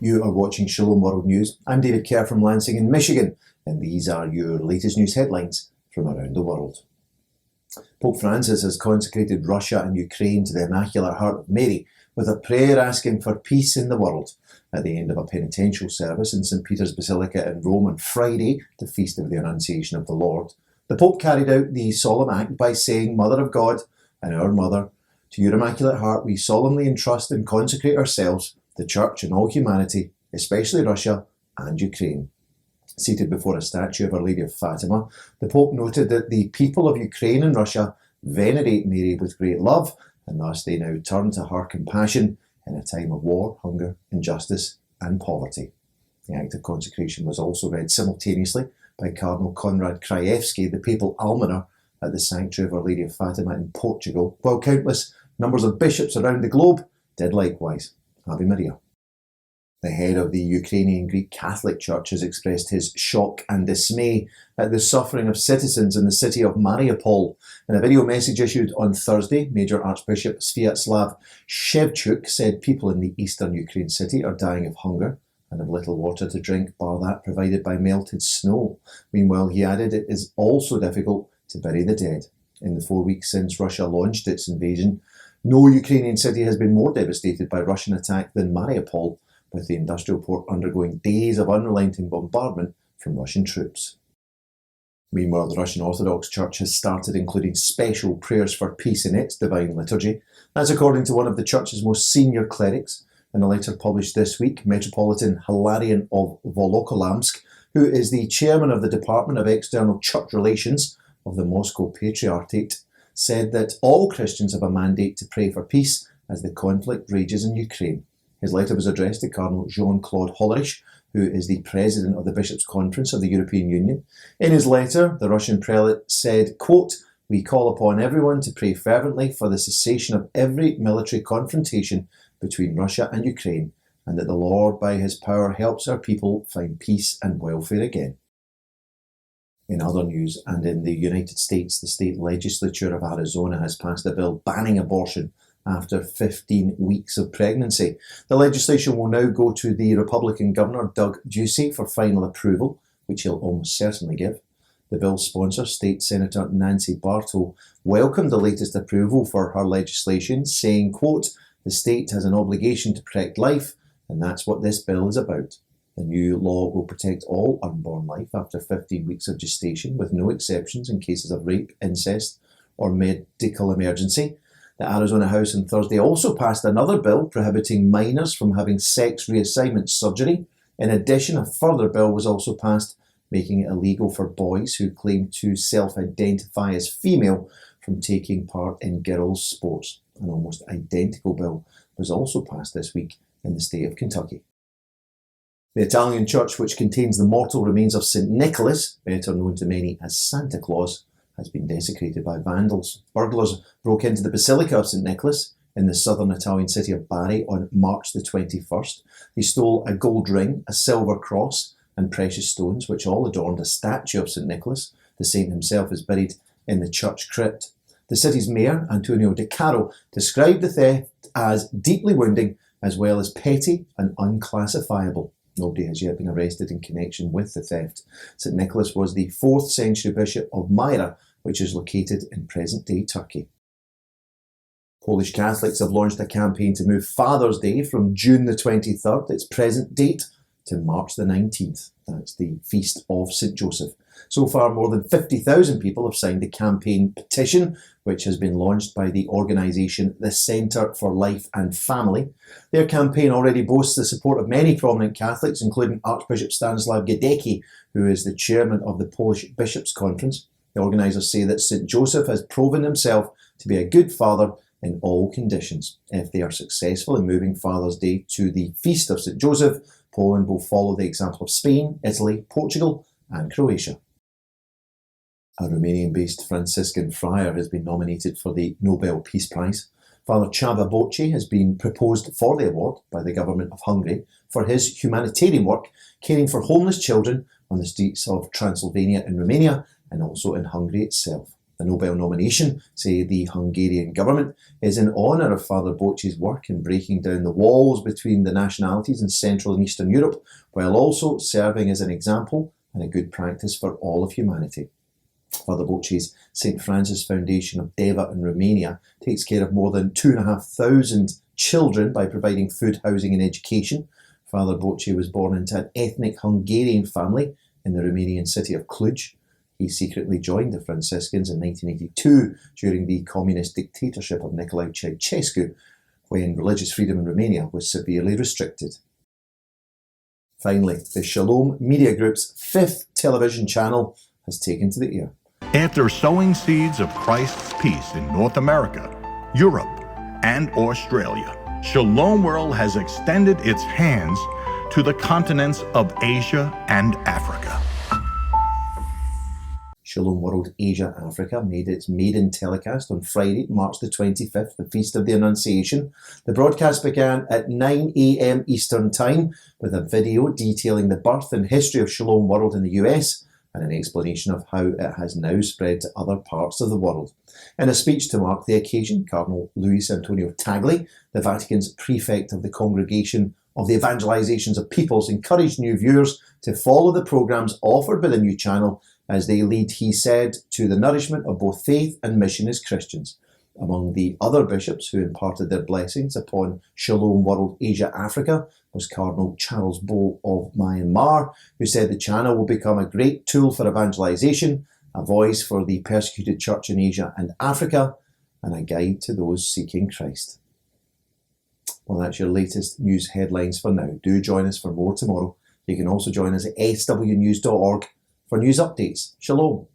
You are watching Shalom World News. I'm David Kerr from Lansing in Michigan, and these are your latest news headlines from around the world. Pope Francis has consecrated Russia and Ukraine to the Immaculate Heart of Mary with a prayer asking for peace in the world at the end of a penitential service in St. Peter's Basilica in Rome on Friday, the Feast of the Annunciation of the Lord. The Pope carried out the solemn act by saying, "Mother of God and our Mother, to your Immaculate Heart we solemnly entrust and consecrate ourselves, the Church and all humanity, especially Russia and Ukraine." Seated before a statue of Our Lady of Fatima, the Pope noted that the people of Ukraine and Russia venerate Mary with great love, and thus they now turn to her compassion in a time of war, hunger, injustice and poverty. The act of consecration was also read simultaneously by Cardinal Konrad Krajewski, the papal almoner at the Sanctuary of Our Lady of Fatima in Portugal, while countless numbers of bishops around the globe did likewise. Ave Maria. The head of the Ukrainian Greek Catholic Church has expressed his shock and dismay at the suffering of citizens in the city of Mariupol. In a video message issued on Thursday, Major Archbishop Sviatoslav Shevchuk said people in the eastern Ukraine city are dying of hunger and have little water to drink, bar that provided by melted snow. Meanwhile, he added, it is also difficult to bury the dead. In the 4 weeks since Russia launched its invasion, no Ukrainian city has been more devastated by Russian attack than Mariupol, with the industrial port undergoing days of unrelenting bombardment from Russian troops. Meanwhile, the Russian Orthodox Church has started including special prayers for peace in its Divine Liturgy. That's according to one of the Church's most senior clerics. In a letter published this week, Metropolitan Hilarion of Volokholamsk, who is the chairman of the Department of External Church Relations of the Moscow Patriarchate, said that all Christians have a mandate to pray for peace as the conflict rages in Ukraine. His letter was addressed to Cardinal Jean-Claude Hollerich, who is the president of the Bishops' Conference of the European Union. In his letter, the Russian prelate said, quote, "We call upon everyone to pray fervently for the cessation of every military confrontation between Russia and Ukraine, and that the Lord, by his power, helps our people find peace and welfare again." In other news, and in the United States, the state legislature of Arizona has passed a bill banning abortion after 15 weeks of pregnancy. The legislation will now go to the Republican Governor Doug Ducey for final approval, which he'll almost certainly give. The bill's sponsor, State Senator Nancy Barto, welcomed the latest approval for her legislation, saying, quote, "The state has an obligation to protect life, and that's what this bill is about. The new law will protect all unborn life after 15 weeks of gestation, with no exceptions in cases of rape, incest, or medical emergency." The Arizona House on Thursday also passed another bill prohibiting minors from having sex reassignment surgery. In addition, a further bill was also passed making it illegal for boys who claim to self-identify as female from taking part in girls' sports. An almost identical bill was also passed this week in the state of Kentucky. The Italian church, which contains the mortal remains of St. Nicholas, better known to many as Santa Claus, has been desecrated by Vandals. Burglars broke into the Basilica of St. Nicholas in the southern Italian city of Bari on March the 21st. They stole a gold ring, a silver cross, and precious stones, which all adorned a statue of St. Nicholas. The saint himself is buried in the church crypt. The city's mayor, Antonio De Caro, described the theft as deeply wounding as well as petty and unclassifiable. Nobody has yet been arrested in connection with the theft. St. Nicholas was the 4th century bishop of Myra, which is located in present-day Turkey. Polish Catholics have launched a campaign to move Father's Day from June the 23rd, its present date, to March the 19th. That's the Feast of St. Joseph. So far, more than 50,000 people have signed the campaign petition, which has been launched by the organisation The Centre for Life and Family. Their campaign already boasts the support of many prominent Catholics, including Archbishop Stanislaw Gadecki, who is the chairman of the Polish Bishops' Conference. The organisers say that St. Joseph has proven himself to be a good father in all conditions. If they are successful in moving Father's Day to the Feast of St. Joseph, Poland will follow the example of Spain, Italy, Portugal and Croatia. A Romanian-based Franciscan friar has been nominated for the Nobel Peace Prize. Father Csaba Bocek has been proposed for the award by the government of Hungary for his humanitarian work caring for homeless children on the streets of Transylvania in Romania and also in Hungary itself. The Nobel nomination, say the Hungarian government, is in honour of Father Bocek's work in breaking down the walls between the nationalities in Central and Eastern Europe, while also serving as an example and a good practice for all of humanity. Father Bocek's St. Francis Foundation of Deva in Romania takes care of more than 2,500 children by providing food, housing and education. Father Bocek was born into an ethnic Hungarian family in the Romanian city of Cluj. He secretly joined the Franciscans in 1982 during the communist dictatorship of Nicolae Ceausescu, when religious freedom in Romania was severely restricted. Finally, the Shalom Media Group's 5th television channel has taken to the air. After sowing seeds of Christ's peace in North America, Europe, and Australia, Shalom World has extended its hands to the continents of Asia and Africa. Shalom World Asia Africa made its maiden telecast on Friday, March the 25th, the Feast of the Annunciation. The broadcast began at 9 a.m. Eastern Time with a video detailing the birth and history of Shalom World in the US and an explanation of how it has now spread to other parts of the world. In a speech to mark the occasion, Cardinal Luis Antonio Tagle, the Vatican's prefect of the Congregation of the Evangelizations of Peoples, encouraged new viewers to follow the programmes offered by the new channel as they lead, he said, to the nourishment of both faith and mission as Christians. Among the other bishops who imparted their blessings upon Shalom World Asia Africa was Cardinal Charles Bo of Myanmar, who said the channel will become a great tool for evangelization, a voice for the persecuted church in Asia and Africa, and a guide to those seeking Christ. Well, that's your latest news headlines for now. Do join us for more tomorrow. You can also join us at swnews.org for news updates. Shalom.